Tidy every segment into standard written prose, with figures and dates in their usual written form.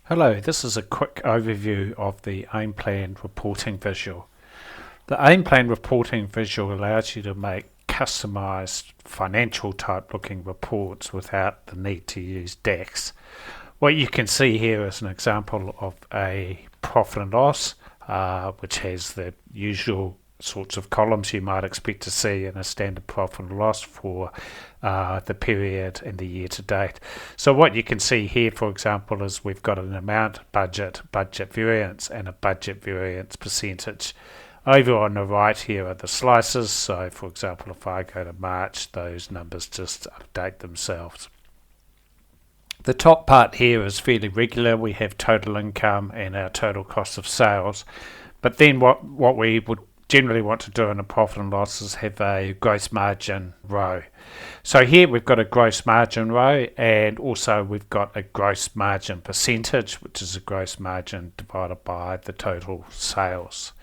Hello, this is a quick overview of the AIM Plan reporting visual. The AIM Plan reporting visual allows you to make customized financial type looking reports without the need to use DAX. What you can see here is an example of a profit and loss, which has the usual sorts of columns you might expect to see in a standard profit and loss for the period and the year to date. So what you can see here, for example, is we've got an amount, budget variance, and a budget variance percentage. Over on the right here are the slices. So for example, if I go to March, those numbers just update themselves. The top part here is fairly regular. We have total income and our total cost of sales. But then what we would generally want to do in a profit and loss is have a gross margin row. So here we've got a gross margin row, and also we've got a gross margin percentage, which is a gross margin divided by the total sales.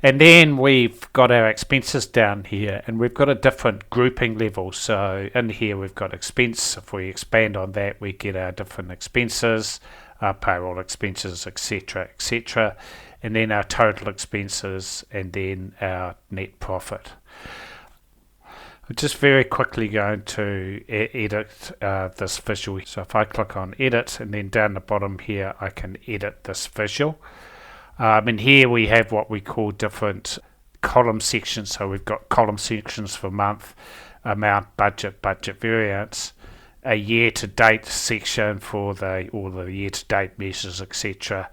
And then we've got our expenses down here, and we've got a different grouping level. So in here we've got expense. If we expand on that, we get our different expenses, our payroll expenses, etc., etc., and then our total expenses, and then our net profit. I'm just very quickly going to edit this visual. So if I click on edit, and then down the bottom here I can edit this visual. And here we have what we call different column sections. So we've got column sections for month, amount, budget variance, a year-to-date section for all the year-to-date measures, etc.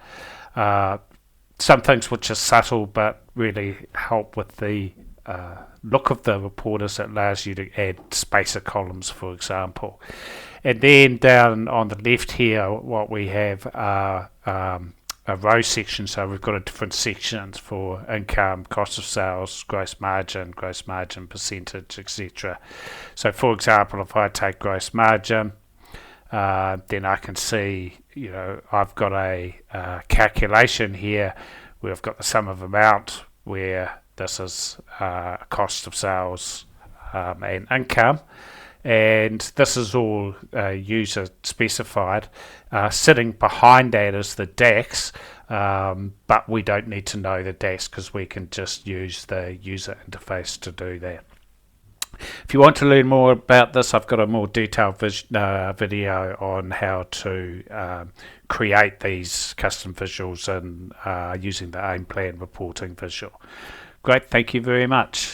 Some things which are subtle but really help with the look of the report is it allows you to add spacer columns, for example. And then down on the left here, what we have are a row section. So we've got a different sections for income, cost of sales, gross margin percentage, etc. So for example, if I take gross margin, then I can see, I've got a calculation here where I've got the sum of amount, where this is cost of sales and income, and this is all user specified. Sitting behind that is the DAX, but we don't need to know the DAX because we can just use the user interface to do that. If you want to learn more about this, I've got a more detailed video on how to create these custom visuals and using the AIM Plan reporting visual. Great, thank you very much.